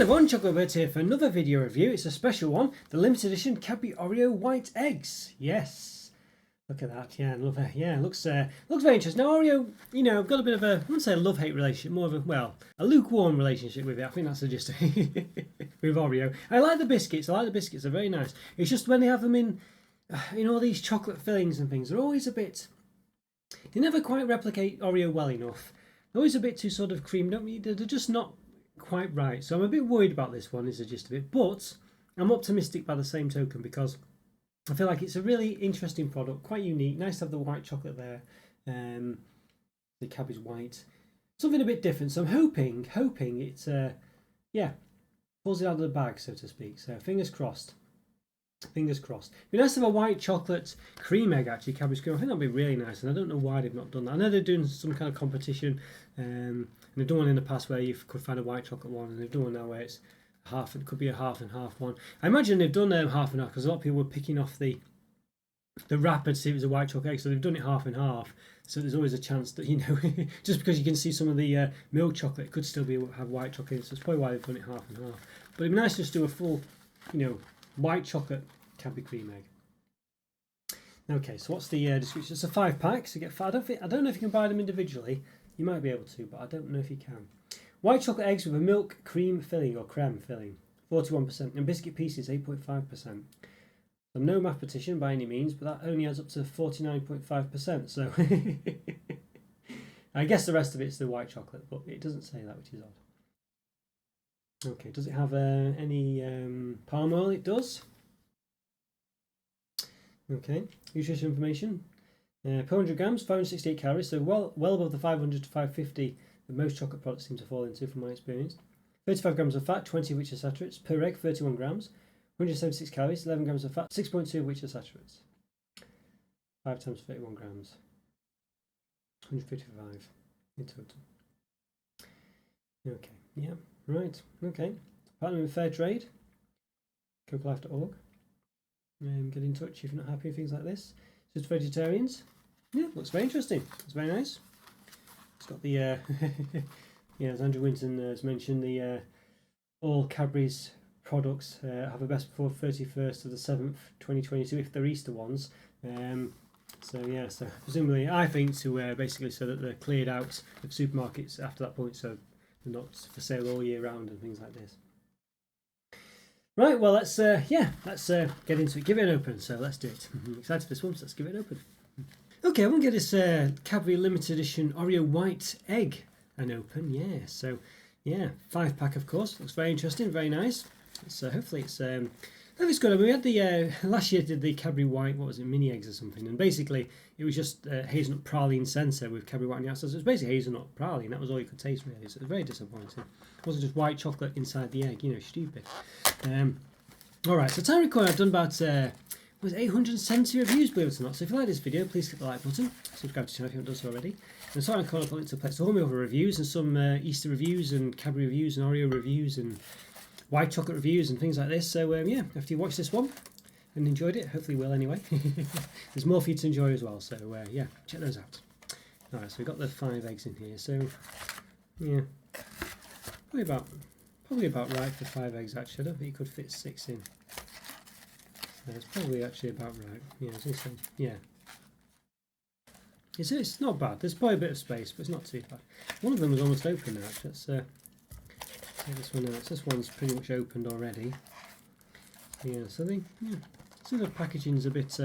everyone, Chocolo here for another video review. It's a special one, the limited edition Cadbury Oreo white eggs. Yes, look at that. Yeah, love it. Yeah, looks very interesting. Now Oreo, you know, I've got a bit of a, I wouldn't say a love-hate relationship, more of a lukewarm relationship with it. I think that's the gist with Oreo. I like the biscuits. They're very nice. It's just when they have them in all these chocolate fillings and things, they're always a bit. They never quite replicate Oreo well enough. They're always a bit too sort of creamed up. They're just not quite right. So I'm a bit worried about this one, is the gist of it. But I'm optimistic by the same token because I feel like it's a really interesting product, quite unique. Nice to have the white chocolate there. The Cadbury's white. Something a bit different. So I'm hoping it's pulls it out of the bag, so to speak. So fingers crossed. Fingers crossed. It'd be nice to have a white chocolate cream egg, actually, Cadbury's cream. I think that'd be really nice, and I don't know why they've not done that. I know they're doing some kind of competition, and they've done one in the past where you could find a white chocolate one, and they've done one now where it's half. It could be a half and half one. I imagine they've done half and half because a lot of people were picking off the wrapper to see if it was a white chocolate egg, so they've done it half and half. So there's always a chance that, you know, just because you can see some of the milk chocolate, it could still have white chocolate. So it's probably why they've done it half and half. But it'd be nice just to do a full, white chocolate Cadbury cream egg. Okay, so what's the description? It's a 5-pack. So you get 5. I don't know if you can buy them individually. You might be able to, but I don't know if you can. White chocolate eggs with a milk cream filling or creme filling, 41%, and biscuit pieces, 8.5%. So no mathematician by any means, but that only adds up to 49.5%. So I guess the rest of it's the white chocolate, but it doesn't say that, which is odd. Okay, does it have any palm oil? It does. Okay, nutrition information. Per 100 grams, 568 calories, so well above the 500 to 550 that most chocolate products seem to fall into from my experience. 35 grams of fat, 20 of which are saturates. Per egg, 31 grams. 176 calories, 11 grams of fat, 6.2 of which are saturates. 5 times 31 grams. 155 in total. Okay, yeah, right, okay. Partner with Fair Trade, cocolife.org. Get in touch if you're not happy with things like this. Just vegetarians. Yeah, looks very interesting. It's very nice. It's got the as Andrew Winton has mentioned, the all Cadbury's products have a best before 31st of the 7th 2022 if they're Easter ones. So presumably I think to basically so that they're cleared out of supermarkets after that point, so they're not for sale all year round and things like this. Right, well, let's get into it. Give it an open, so let's do it. I'm excited for this one, so let's give it an open. Okay, I want to get this Cadbury limited edition Oreo white egg an open. Yeah, so, 5-pack, of course. Looks very interesting, very nice. So hopefully it's good. I mean, we had the, last year did the Cadbury white, what was it, mini eggs or something, and basically it was just hazelnut praline centre with Cadbury white on the outside. So it was basically hazelnut praline, that was all you could taste really, so it was very disappointing. It wasn't just white chocolate inside the egg, stupid. Alright, so time recording I've done about 870 reviews, believe it or not. So if you like this video, please click the like button, subscribe to the channel if you haven't done so already. And so I'm calling up a link to a whole other reviews and some Easter reviews and Cadbury reviews and Oreo reviews and white chocolate reviews and things like this. So after you watch this one and enjoyed it, hopefully you will anyway, there's more for you to enjoy as well. So check those out. Alright, so we've got the 5 eggs in here. So probably about right for 5 eggs actually. I don't think you could fit 6 in. It's probably actually about right. Yeah, I was going to say, yeah. It's not bad. There's probably a bit of space, but it's not too bad. One of them was almost open now. Let's take this one out. This one's pretty much opened already. Yeah, so the packaging's a bit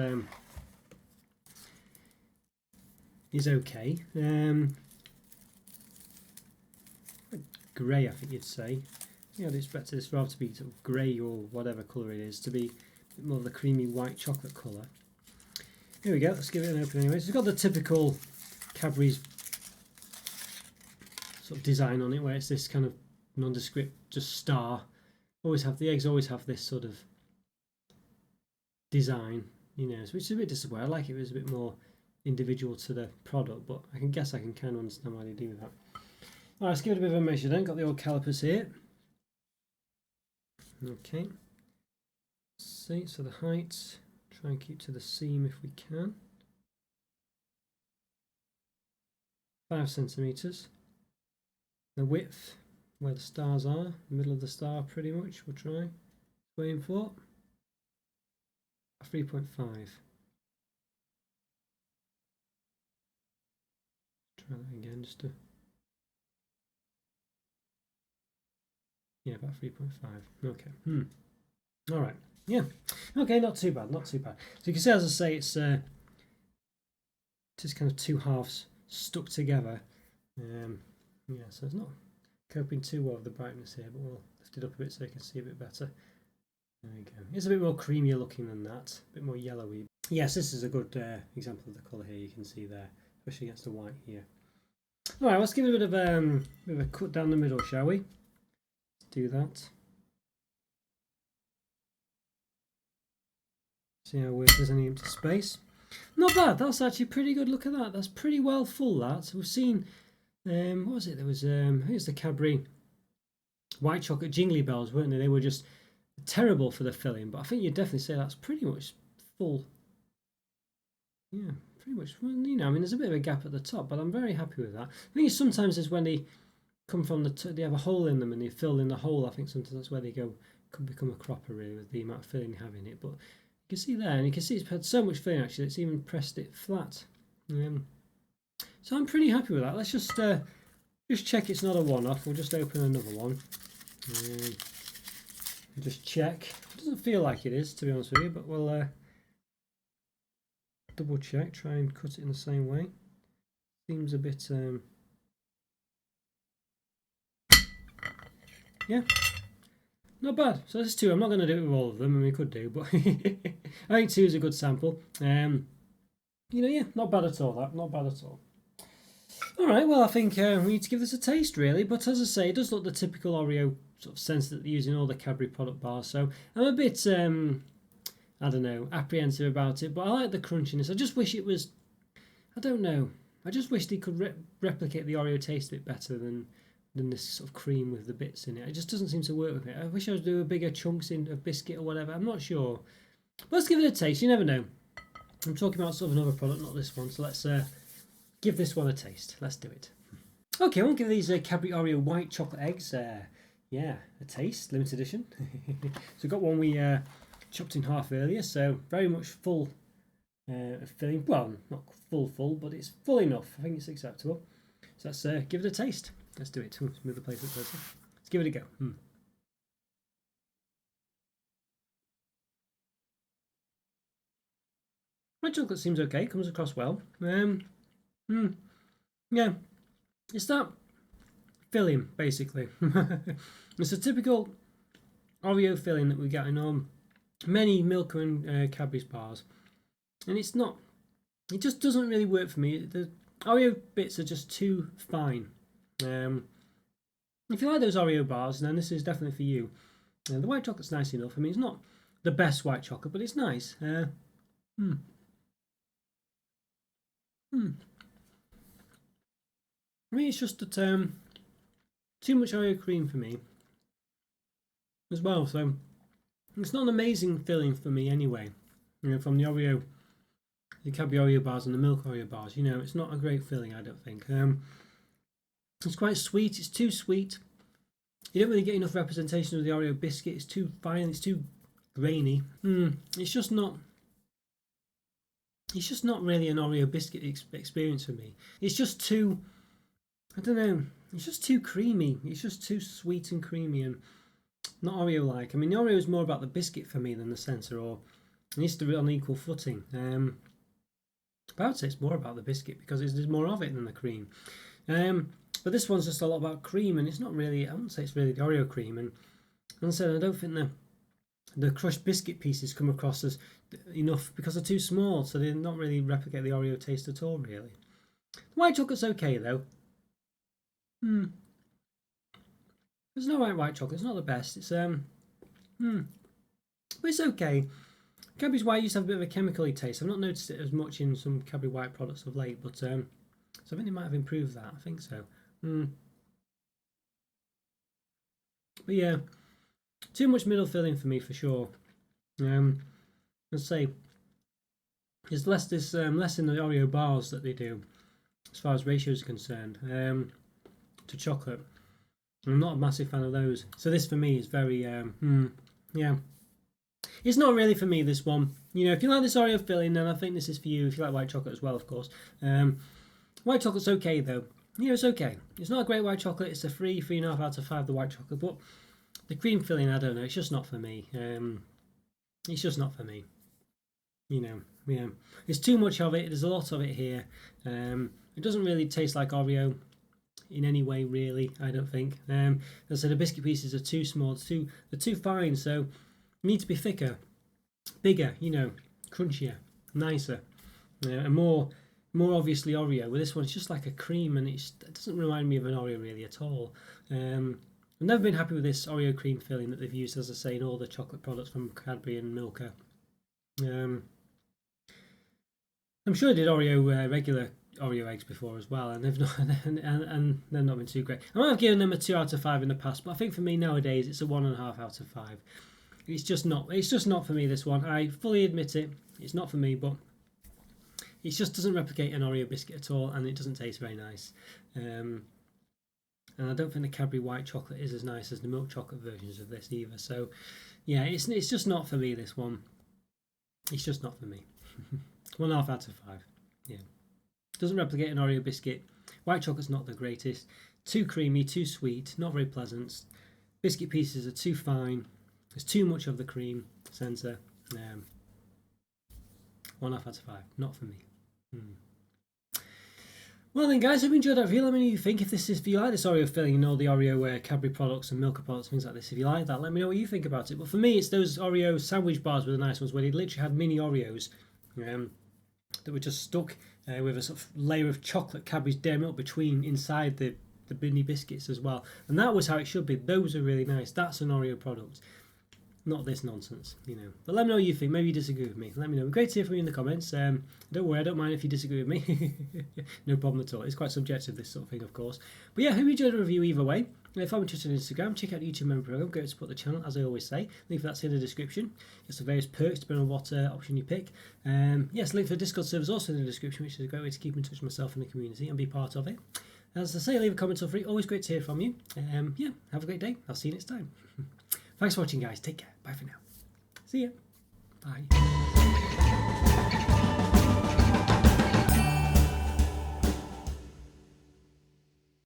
is okay. Grey, I think you'd say. Yeah, I'd expect this rather to be sort of grey or whatever colour it is, to be a bit more of the creamy white chocolate colour. Here we go, let's give it an open anyway. So it's got the typical Cadbury's sort of design on it, where it's this kind of nondescript, just star. The eggs always have this sort of design, which is a bit disappointing. I like it was a bit more individual to the product, but I can kind of understand why they do that. Alright, let's give it a bit of a measure then. Got the old calipers here. Okay. See, so the height, try and keep to the seam if we can. 5 centimetres. The width, where the stars are, middle of the star pretty much. We'll try. Waiting for 3.5. Try that again just to. Yeah, about 3.5. Okay. All right. Yeah. Okay, not too bad. Not too bad. So you can see, as I say, it's just kind of two halves stuck together. Yeah, so it's not coping too well with the brightness here, but we'll lift it up a bit so you can see a bit better. There we go. It's a bit more creamier looking than that, a bit more yellowy. Yes, this is a good example of the colour here. You can see there, especially against the white here. All right, let's give it a bit of a cut down the middle, shall we? Let's do that. See how there's any empty space. Not bad. That's actually pretty good. Look at that. That's pretty well full. That we've seen. What was it? There was here's the Cadbury white chocolate jingly bells, weren't they? They were just terrible for the filling, but I think you'd definitely say that's pretty much full. Yeah, pretty much. Well, you know, I mean, there's a bit of a gap at the top, but I'm very happy with that. I think sometimes is when they come from they have a hole in them and they fill in the hole. I think sometimes that's where they could become a cropper really with the amount of filling you have in it. But you can see there, and you can see it's had so much filling actually. It's even pressed it flat. So I'm pretty happy with that. Let's just check it's not a one-off. We'll just open another one. Just check. It doesn't feel like it is, to be honest with you, but we'll double check. Try and cut it in the same way. Seems a bit. Yeah, not bad. So this is 2. I'm not going to do it with all of them, and we could do, but I think 2 is a good sample. You know, yeah, not bad at all. That not bad at all. All right, well, I think we need to give this a taste, really. But as I say, it does look the typical Oreo sort of sense that they're using all the Cadbury product bars. So I'm a bit, I don't know, apprehensive about it. But I like the crunchiness. I just wish it was, I don't know. I just wish they could replicate the Oreo taste a bit better than this sort of cream with the bits in it. It just doesn't seem to work with it. I wish I was doing bigger chunks of biscuit or whatever. I'm not sure. But let's give it a taste. You never know. I'm talking about sort of another product, not this one. So let's give this one a taste. Let's do it. Okay, I want to give these Cadbury Oreo white chocolate eggs, yeah, a taste, limited edition. So we've got one we chopped in half earlier, so very much full filling. Well, not full, but it's full enough. I think it's acceptable. So let's give it a taste. Let's do it. Let's move the plate up closer. Let's give it a go. White chocolate seems okay. Comes across well. Yeah, it's that filling basically. It's a typical Oreo filling that we get in many Milka and Cadbury's bars, and it's not. It just doesn't really work for me. The Oreo bits are just too fine. If you like those Oreo bars, then this is definitely for you. The white chocolate's nice enough. I mean, it's not the best white chocolate, but it's nice. I mean, it's just that too much Oreo cream for me as well. So it's not an amazing filling for me anyway. You know, from the Cadbury Oreo bars and the Milk Oreo bars. You know, it's not a great filling, I don't think. It's quite sweet. It's too sweet. You don't really get enough representation of the Oreo biscuit. It's too fine. It's too grainy. It's just not. It's just not really an Oreo biscuit experience for me. It's just too. I don't know. It's just too creamy. It's just too sweet and creamy and not Oreo-like. I mean, the Oreo is more about the biscuit for me than the centre, or it needs to be on equal footing. But I would say it's more about the biscuit because there's more of it than the cream. But this one's just a lot about cream, and it's not really. I wouldn't say it's really the Oreo cream. And as I said, I don't think the crushed biscuit pieces come across as enough because they're too small, so they don't really replicate the Oreo taste at all. Really, the white chocolate's okay though. There's no white chocolate. It's not the best. It's but it's okay. Cadbury's white used to have a bit of a chemically taste. I've not noticed it as much in some Cadbury white products of late, but so I think they might have improved that. I think so. But yeah, too much middle filling for me for sure. Let's say there's less in the Oreo bars that they do as far as ratios are concerned to chocolate. I'm not a massive fan of those. So this for me is very, yeah. It's not really for me, this one. You know, if you like this Oreo filling, then I think this is for you. If you like white chocolate as well, of course. White chocolate's okay, though. You know, it's okay. It's not a great white chocolate. It's a 3.5 out of 5, the white chocolate. But the cream filling, I don't know. It's just not for me. It's just not for me. You know, yeah. There's too much of it. There's a lot of it here. It doesn't really taste like Oreo in any way, really, I don't think. As I said, the biscuit pieces are too small. They're too fine, so need to be thicker, bigger, you know, crunchier, nicer, and more obviously Oreo. With this one, it's just like a cream, and it doesn't remind me of an Oreo really at all. I've never been happy with this Oreo cream filling that they've used, as I say, in all the chocolate products from Cadbury and Milka. I'm sure I did regular Oreo eggs before as well, and they've not and they've not been too great. I might have given them a 2 out of 5 in the past, but I think for me nowadays it's a 1.5 out of 5. It's just not for me, this one. I fully admit it. It's not for me, but it just doesn't replicate an Oreo biscuit at all, and it doesn't taste very nice. And I don't think the Cadbury white chocolate is as nice as the milk chocolate versions of this either. So yeah, it's just not for me, this one. It's just not for me. 1.5 out of 5. Yeah. Doesn't replicate an Oreo biscuit. White chocolate's not the greatest. Too creamy, too sweet, not very pleasant. Biscuit pieces are too fine. There's too much of the cream centre. 1.5 out of 5. Not for me. Well then, guys, hope you enjoyed that review. Let me know what you think. If you like this Oreo filling and all the Oreo Cadbury products and Milka products, things like this, if you like that, let me know what you think about it. But for me, it's those Oreo sandwich bars were the nice ones, where they literally had mini Oreos that were just stuck with a sort of layer of chocolate Cadbury's dairy milk inside the mini biscuits as well. And that was how it should be. Those are really nice. That's an Oreo product. Not this nonsense, you know. But let me know what you think. Maybe you disagree with me. Let me know. Great to hear from you in the comments. Don't worry, I don't mind if you disagree with me. No problem at all. It's quite subjective, this sort of thing, of course. But yeah, hope you enjoyed the review either way. If I'm interested in Instagram, check out the YouTube member program. Go to support the channel, as I always say. Link for that's in the description. Get some various perks depending on what option you pick. Yes, link for the Discord server is also in the description, which is a great way to keep in touch with myself and the community and be part of it. As I say, leave a comment or free. Always great to hear from you. Yeah, have a great day. I'll see you next time. Thanks for watching, guys. Take care. Bye for now. See ya. Bye.